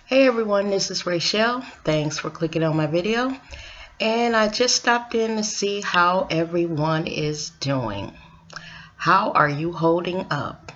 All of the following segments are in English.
Hey everyone, this is Rachel. Thanks for clicking on my video. And I just stopped in to see how everyone is doing. How are you holding up?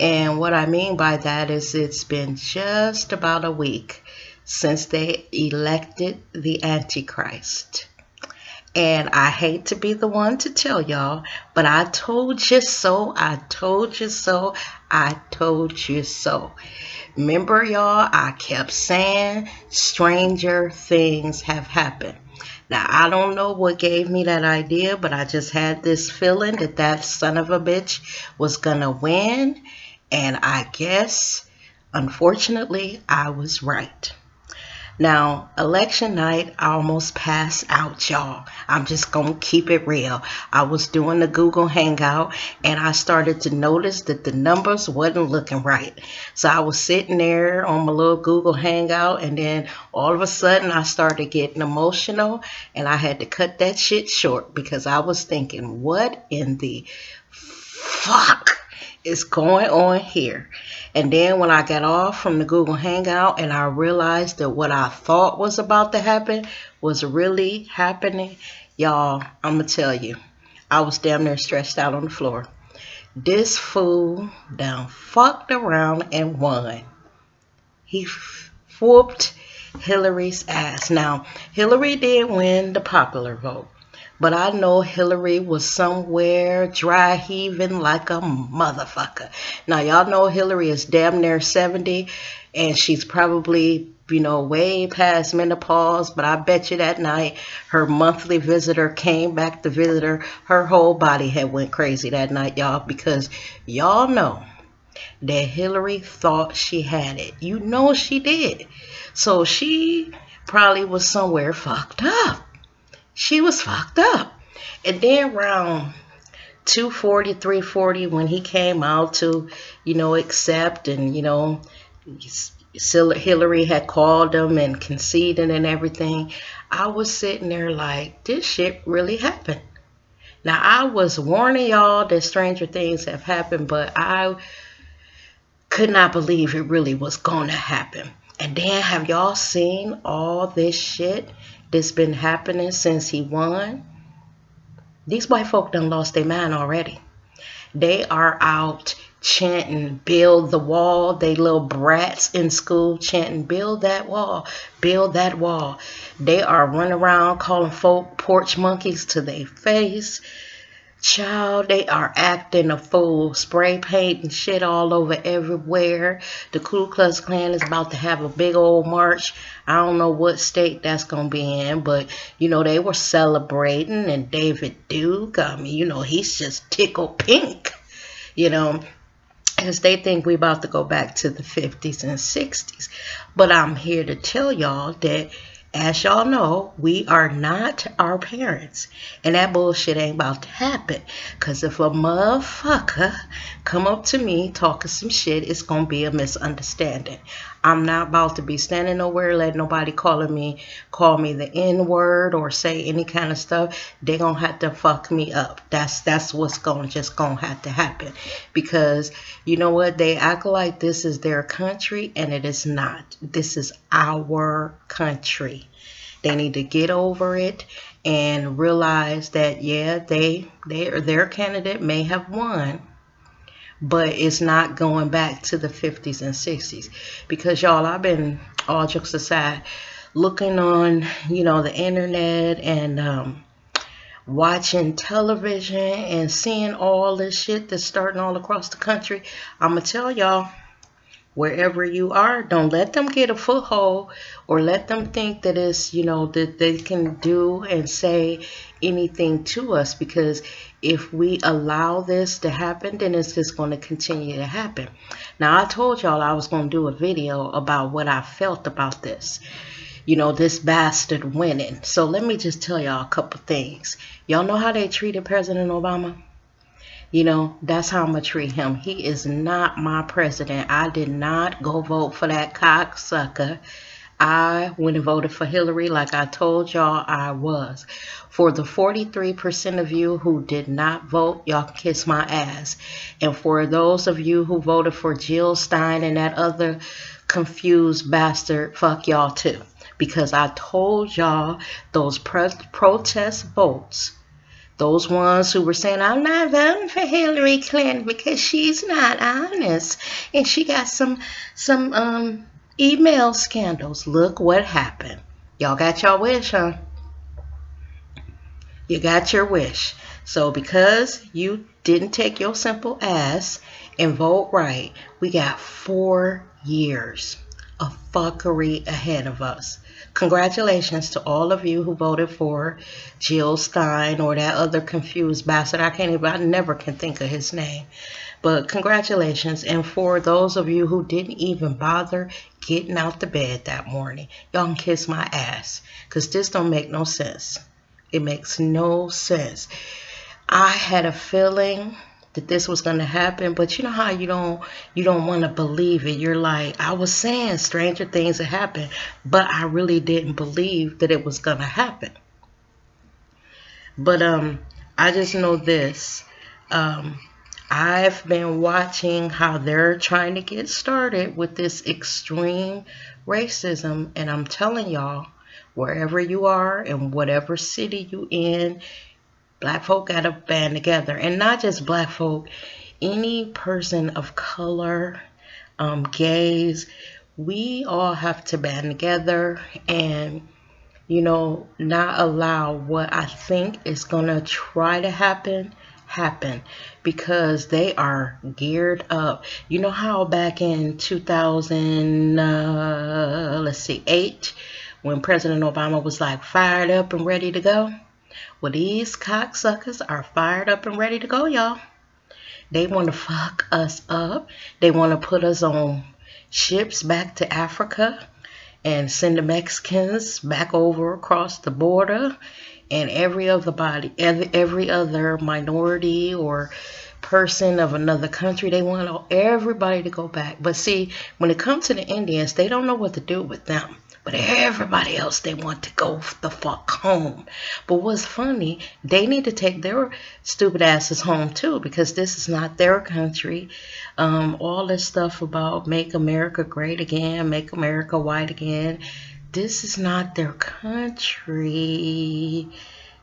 And what I mean by that is it's been just about a week since they elected the Antichrist. And I hate to be the one to tell y'all, but I told you so, I told you so, I told you so. Remember, y'all, I kept saying stranger things have happened. Now, I don't know what gave me that idea, but I just had this feeling that that son of a bitch was going to win. And I guess, unfortunately, I was right. Now, election night, I almost passed out, y'all. I'm just going to keep it real. I was doing the Google Hangout, and I started to notice that the numbers wasn't looking right. So I was sitting there on my little Google Hangout, and then all of a sudden, I started getting emotional, and I had to cut that shit short because I was thinking, what in the fuck is going on here? And then when I got off from the Google Hangout and I realized that what I thought was about to happen was really happening, y'all, I'm going to tell you, I was damn near stretched out on the floor. This fool done fucked around and won. He whooped Hillary's ass. Now, Hillary did win the popular vote. But I know Hillary was somewhere dry heaving like a motherfucker. Now, y'all know Hillary is damn near 70, and she's probably, way past menopause. But I bet you that night her monthly visitor came back to visit her. Her whole body had went crazy that night, y'all, because y'all know that Hillary thought she had it. You know she did. So she probably was somewhere fucked up. She was fucked up. And then around 2:40, 3:40, when he came out to, accept and, Hillary had called him and conceded and everything, I was sitting there like, this shit really happened. Now, I was warning y'all that stranger things have happened, but I could not believe it really was going to happen. And then have y'all seen all this shit that's been happening since he won? These white folk done lost their mind already. They are out chanting, build the wall. They little brats in school chanting, build that wall, build that wall. They are running around calling folk porch monkeys to their face. Child, they are acting a fool, spray painting shit all over everywhere. The Ku Klux Klan is about to have a big old march. I don't know what state that's going to be in, but, they were celebrating. And David Duke, he's just tickled pink, because they think we about to go back to the 50s and 60s. But I'm here to tell y'all that, as y'all know, we are not our parents. And that bullshit ain't about to happen. Because if a motherfucker come up to me talking some shit, it's going to be a misunderstanding. I'm not about to be standing nowhere letting nobody call me the N-word or say any kind of stuff. They're going to have to fuck me up. That's what's going to have to happen. Because, you know what? They act like this is their country, and it is not. This is our country. They need to get over it and realize that, yeah, their candidate may have won, but it's not going back to the 50s and 60s. Because, y'all, I've been, all jokes aside, looking on, the internet and watching television and seeing all this shit that's starting all across the country. I'm going to tell y'all, wherever you are, don't let them get a foothold or let them think that it's, that they can do and say anything to us, because if we allow this to happen, then it's just going to continue to happen. Now, I told y'all I was going to do a video about what I felt about this, this bastard winning. So let me just tell y'all a couple things. Y'all know how they treated President Obama? That's how I'm going to treat him. He is not my president. I did not go vote for that cocksucker. I went and voted for Hillary like I told y'all I was. For the 43% of you who did not vote, y'all can kiss my ass. And for those of you who voted for Jill Stein and that other confused bastard, fuck y'all too. Because I told y'all those protest votes, those ones who were saying, I'm not voting for Hillary Clinton because she's not honest and she got some email scandals. Look what happened. Y'all got your wish, huh? You got your wish. So because you didn't take your simple ass and vote right, we got 4 years of fuckery ahead of us. Congratulations to all of you who voted for Jill Stein or that other confused bastard. I never can think of his name. But congratulations. And for those of you who didn't even bother getting out the bed that morning, y'all can kiss my ass. Because this don't make no sense. It makes no sense. I had a feeling that this was going to happen, but you know how you don't want to believe it. You're like, I was saying stranger things had happened, but I really didn't believe that it was going to happen. But I just know this. I've been watching how they're trying to get started with this extreme racism, and I'm telling y'all, wherever you are and whatever city you in, black folk gotta band together. And not just black folk, any person of color, gays, we all have to band together and, not allow what I think is gonna try to happen, because they are geared up. You know how back in 2008, when President Obama was like fired up and ready to go? Well, these cocksuckers are fired up and ready to go, y'all. They want to fuck us up. They want to put us on ships back to Africa and send the Mexicans back over across the border, and every other minority or person of another country, they want everybody to go back. But see, when it comes to the Indians, they don't know what to do with them. But everybody else, they want to go the fuck home. But what's funny, they need to take their stupid asses home too, because this is not their country. All this stuff about make America great again, make America white again, this is not their country.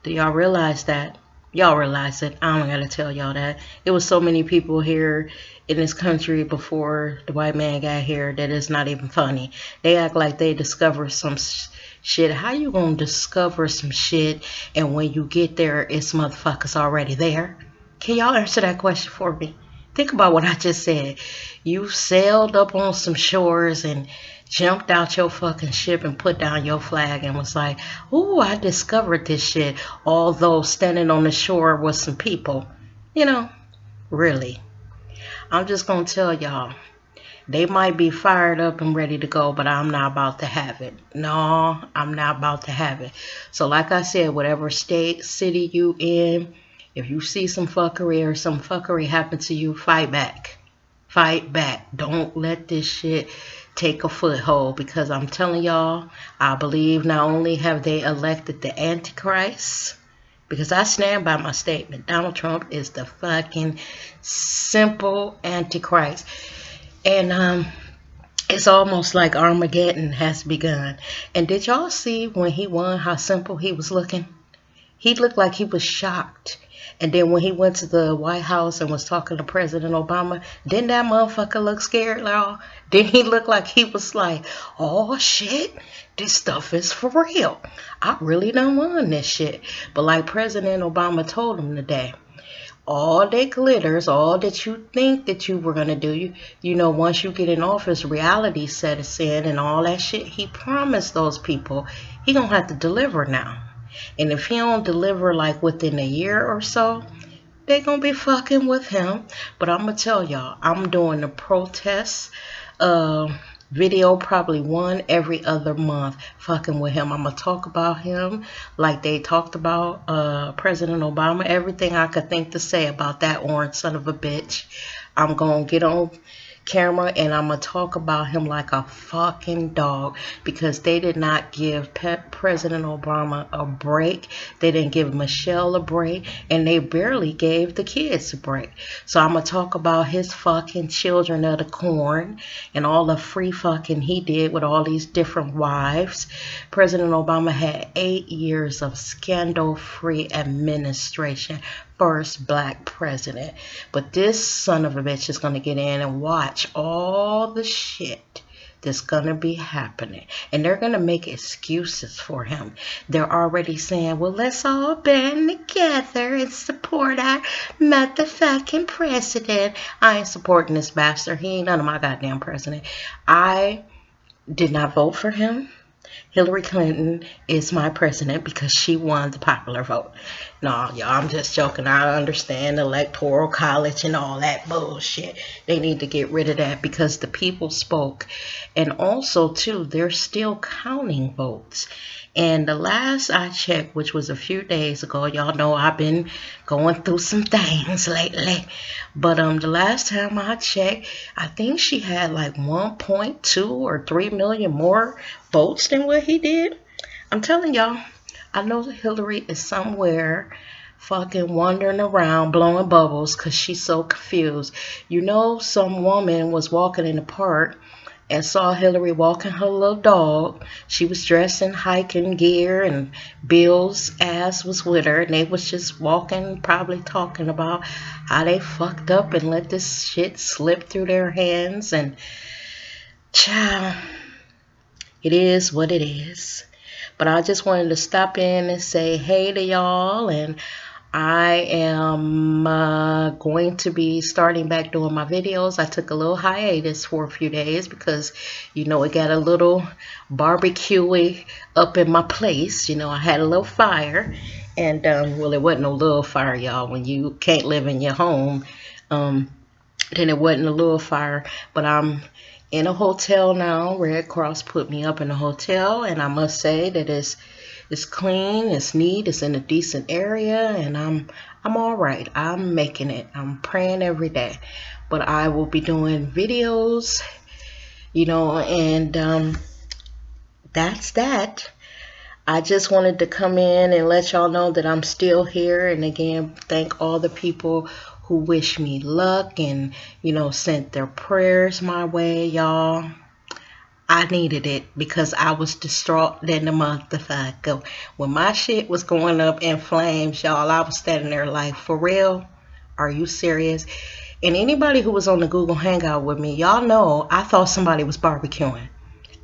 Do y'all realize that? Y'all realize it. I don't gotta tell y'all that. It was so many people here in this country before the white man got here that it's not even funny. They act like they discovered some shit. How you gonna discover some shit and when you get there, it's motherfuckers already there? Can y'all answer that question for me? Think about what I just said. You sailed up on some shores and jumped out your fucking ship and put down your flag and was like, ooh, I discovered this shit. Although standing on the shore was some people. Really. I'm just going to tell y'all, they might be fired up and ready to go, but I'm not about to have it. No, I'm not about to have it. So like I said, whatever state, city you in, if you see some fuckery or some fuckery happen to you, fight back. Fight back. Don't let this shit take a foothold, because I'm telling y'all, I believe not only have they elected the Antichrist, because I stand by my statement, Donald Trump is the fucking simple Antichrist. And it's almost like Armageddon has begun. And did y'all see when he won how simple he was looking? He looked like he was shocked. And then when he went to the White House and was talking to President Obama, didn't that motherfucker look scared, y'all? Didn't he look like he was like, oh shit, this stuff is for real. I really done won this shit. But like President Obama told him today, all that glitters, all that you think that you were going to do, once you get in office, reality sets in and all that shit he promised those people, he going to have to deliver now. And if he don't deliver like within a year or so, they gonna be fucking with him. But I'm gonna tell y'all, I'm doing the protest video probably one every other month, fucking with him. I'm gonna talk about him like they talked about President Obama. Everything I could think to say about that orange son of a bitch, I'm gonna get on camera, and I'm going to talk about him like a fucking dog, because they did not give President Obama a break. They didn't give Michelle a break, and they barely gave the kids a break. So I'm going to talk about his fucking children of the corn and all the free fucking he did with all these different wives. President Obama had 8 years of scandal-free administration. First black president. But this son of a bitch is going to get in and watch all the shit that's going to be happening. And they're going to make excuses for him. They're already saying, well, let's all band together and support our motherfucking president. I ain't supporting this bastard. He ain't none of my goddamn president. I did not vote for him. Hillary Clinton is my president because she won the popular vote. No, y'all, I'm just joking. I understand electoral college and all that bullshit. They need to get rid of that because the people spoke. And also, too, they're still counting votes. And the last I checked, which was a few days ago, y'all know I've been going through some things lately. But the last time I checked, I think she had like 1.2 or 3 million more votes than what he did. I'm telling y'all, I know Hillary is somewhere fucking wandering around blowing bubbles because she's so confused. You know, some woman was walking in the park and saw Hillary walking her little dog. She was dressed in hiking gear and Bill's ass was with her, and they was just walking, probably talking about how they fucked up and let this shit slip through their hands. And child, it is what it is. But I just wanted to stop in and say hey to y'all, and I am going to be starting back doing my videos. I took a little hiatus for a few days because, you know, it got a little barbecue-y up in my place. You know, I had a little fire, and well, it wasn't a little fire, y'all. When you can't live in your home, then it wasn't a little fire. But I'm in a hotel now. Red Cross put me up in a hotel, and I must say that it's clean, it's neat, it's in a decent area, and I'm all right. I'm making it. I'm praying every day. But I will be doing videos, you know, and that's that. I just wanted to come in and let y'all know that I'm still here, and again, thank all the people who wish me luck and, you know, sent their prayers my way, y'all. I needed it because I was distraught in the motherfucker. When my shit was going up in flames, y'all, I was standing there like, for real? Are you serious? And anybody who was on the Google Hangout with me, y'all know I thought somebody was barbecuing.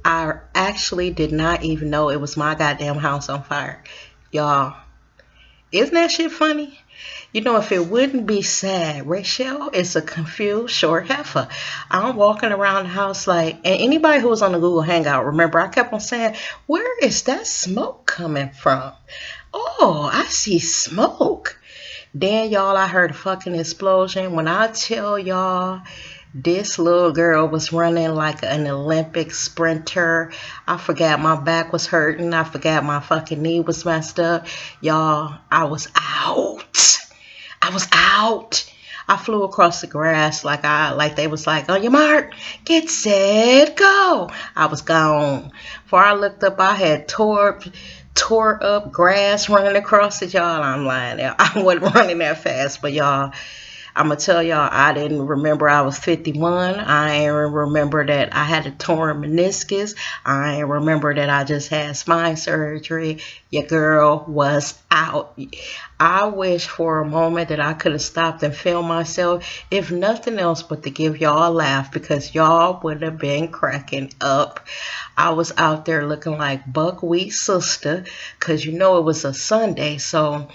I actually did not even know it was my goddamn house on fire. Y'all, isn't that shit funny? You know, if it wouldn't be sad, Rachel is a confused short heifer. I'm walking around the house like, and anybody who was on the Google Hangout, remember, I kept on saying, where is that smoke coming from? Oh, I see smoke. Then, y'all, I heard a fucking explosion. When I tell y'all, this little girl was running like an Olympic sprinter. I forgot my back was hurting. I forgot my fucking knee was messed up. Y'all, I was out. I was out. I flew across the grass like they was like, on your mark, get set, go. I was gone. Before I looked up, I had tore up grass running across it, y'all. I'm lying. I wasn't running that fast, but y'all, I'm going to tell y'all, I didn't remember I was 51. I ain't remember that I had a torn meniscus. I ain't remember that I just had spine surgery. Your girl was out. I wish for a moment that I could have stopped and filmed myself, if nothing else but to give y'all a laugh, because y'all would have been cracking up. I was out there looking like buckwheat sister, because you know it was a Sunday, so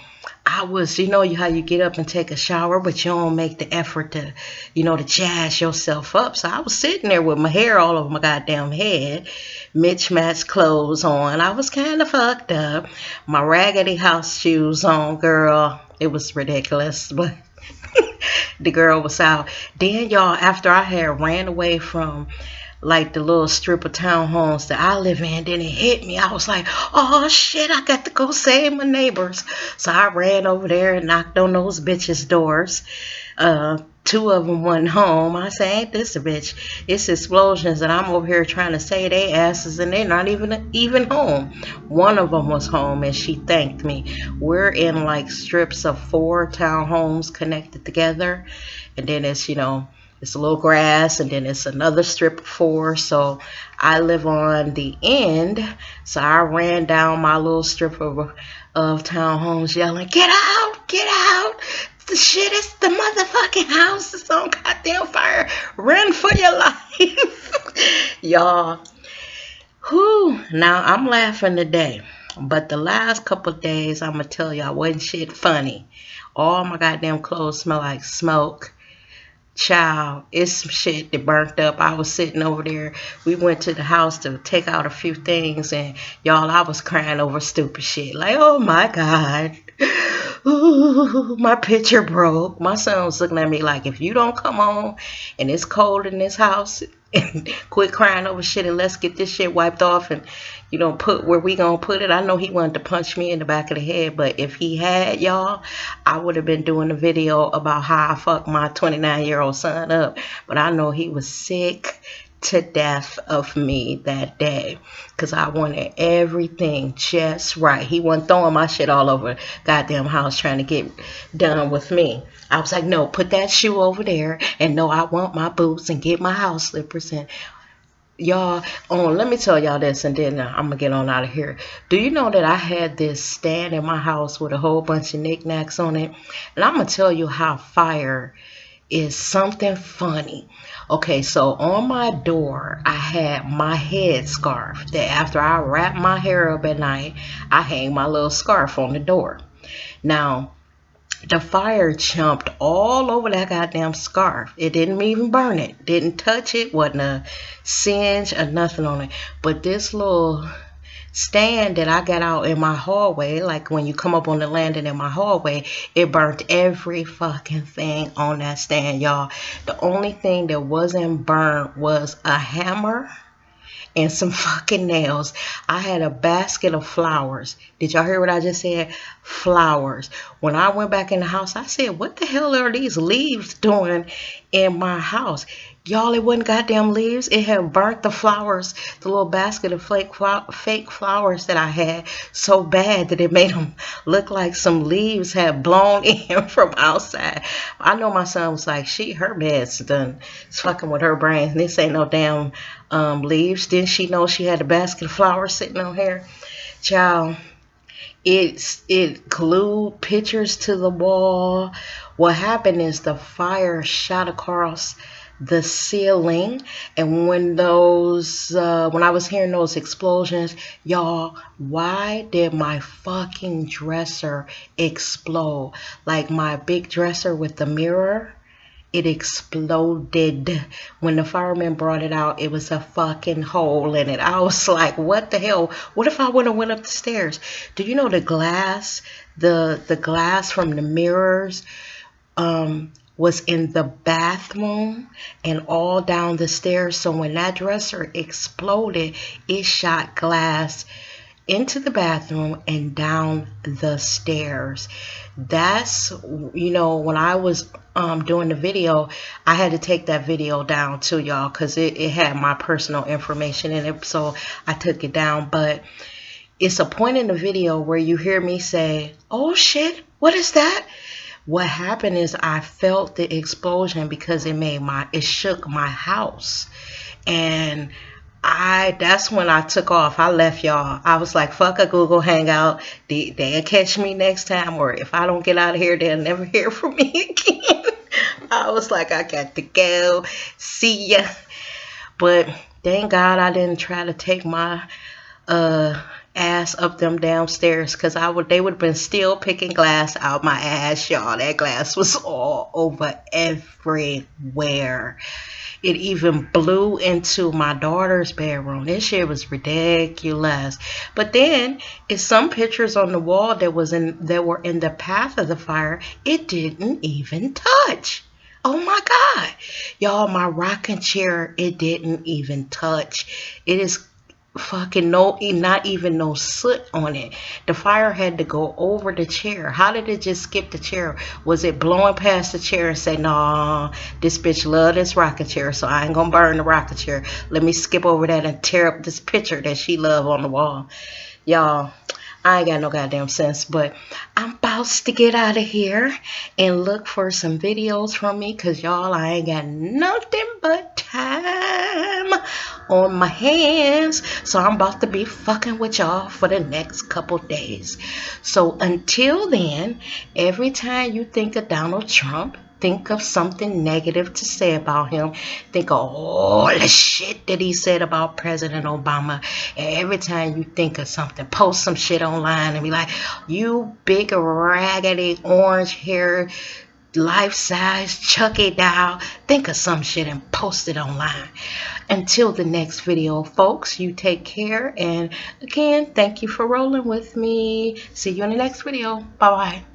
I was, you know how you get up and take a shower, but you don't make the effort to, you know, to jazz yourself up. So I was sitting there with my hair all over my goddamn head, mismatched clothes on. I was kind of fucked up. My raggedy house shoes on, girl. It was ridiculous, but the girl was out. Then, y'all, after I had ran away from like the little strip of townhomes that I live in, then it hit me. I was like, oh shit, I got to go save my neighbors. So I ran over there and knocked on those bitches' doors. Two of them went home. I say, ain't this a bitch? It's explosions, and I'm over here trying to say they asses, and they're not even home. One of them was home, and she thanked me. We're in like strips of 4 townhomes connected together, and then it's it's a little grass, and then it's another strip of 4. So I live on the end. So I ran down my little strip of townhomes yelling, "Get out! Get out! The shit is the motherfucking house is on goddamn fire. Run for your life." Y'all. Whew. Now I'm laughing today. But the last couple of days, I'm going to tell y'all, wasn't shit funny. All my goddamn clothes smell like smoke. Child, it's some shit that burnt up. I was sitting over there. We went to the house to take out a few things, and y'all, I was crying over stupid shit. Like, oh my God. Ooh, my picture broke. My son was looking at me like, if you don't come on and it's cold in this house and quit crying over shit and let's get this shit wiped off and put where we gonna put it. I know he wanted to punch me in the back of the head, but if he had, y'all, I would have been doing a video about how I fucked my 29-year-old son up. But I know he was sick to death of me that day because I wanted everything just right. He wasn't throwing my shit all over the goddamn house trying to get done with me. I was like, no, put that shoe over there, and no, I want my boots and get my house slippers. And y'all, let me tell y'all this, and then I'm gonna get on out of here. Do you know that I had this stand in my house with a whole bunch of knickknacks on it? And I'm gonna tell you how fire is something funny. Okay, so on my door, I had my head scarf that after I wrap my hair up at night, I hang my little scarf on the door. Now, the fire jumped all over that goddamn scarf. It didn't even burn it. Didn't touch it. Wasn't a singe or nothing on it. But this little stand that I got out in my hallway, like when you come up on the landing in my hallway, it burnt every fucking thing on that stand, y'all. The only thing that wasn't burnt was a hammer and some fucking nails. I had a basket of flowers. Did y'all hear what I just said? Flowers. When I went back in the house, I said, what the hell are these leaves doing in my house? Y'all, it wasn't goddamn leaves. It had burnt the flowers, the little basket of fake flowers that I had so bad that it made them look like some leaves had blown in from outside. I know my son was like, her bed's done. It's fucking with her brain. This ain't no damn leaves. Didn't she know she had a basket of flowers sitting on here? Child, it glued pictures to the wall. What happened is the fire shot across the ceiling, and when I was hearing those explosions, y'all, why did my fucking dresser explode? Like my big dresser with the mirror, it exploded. When the firemen brought it out, it was a fucking hole in it. I was like, what the hell? What if I would have went up the stairs? Do you know the glass, the glass from the mirrors was in the bathroom and all down the stairs? So when that dresser exploded, it shot glass into the bathroom and down the stairs. That's, when I was doing the video, I had to take that video down too, y'all, because it had my personal information in it. So I took it down. But it's a point in the video where you hear me say, oh shit, what is that? What happened is I felt the explosion because it shook my house. And that's when I took off. I left, y'all. I was like, fuck a Google Hangout. They'll catch me next time, or if I don't get out of here, they'll never hear from me again. I was like, I got to go. See ya. But thank God I didn't try to take my ass up them downstairs, because they would have been still picking glass out my ass, y'all. That glass was all over everywhere. It even blew into my daughter's bedroom. This shit was ridiculous. But then it's some pictures on the wall that were in the path of the fire. It didn't even touch. Oh my God. Y'all, my rocking chair, it didn't even touch. It is fucking no, not even no soot on it. The fire had to go over the chair. How did it just skip the chair? Was it blowing past the chair and say, nah, this bitch love this rocking chair, so I ain't gonna burn the rocking chair. Let me skip over that and tear up this picture that she love on the wall. Y'all, I ain't got no goddamn sense, but I'm about to get out of here and look for some videos from me, because y'all, I ain't got nothing but time on my hands. So I'm about to be fucking with y'all for the next couple days. So until then, every time you think of Donald Trump, think of something negative to say about him. Think of all the shit that he said about President Obama. And every time you think of something, post some shit online and be like, you big raggedy orange hair, life-size Chucky doll. Think of some shit and post it online. Until the next video, folks, you take care. And again, thank you for rolling with me. See you in the next video. Bye-bye.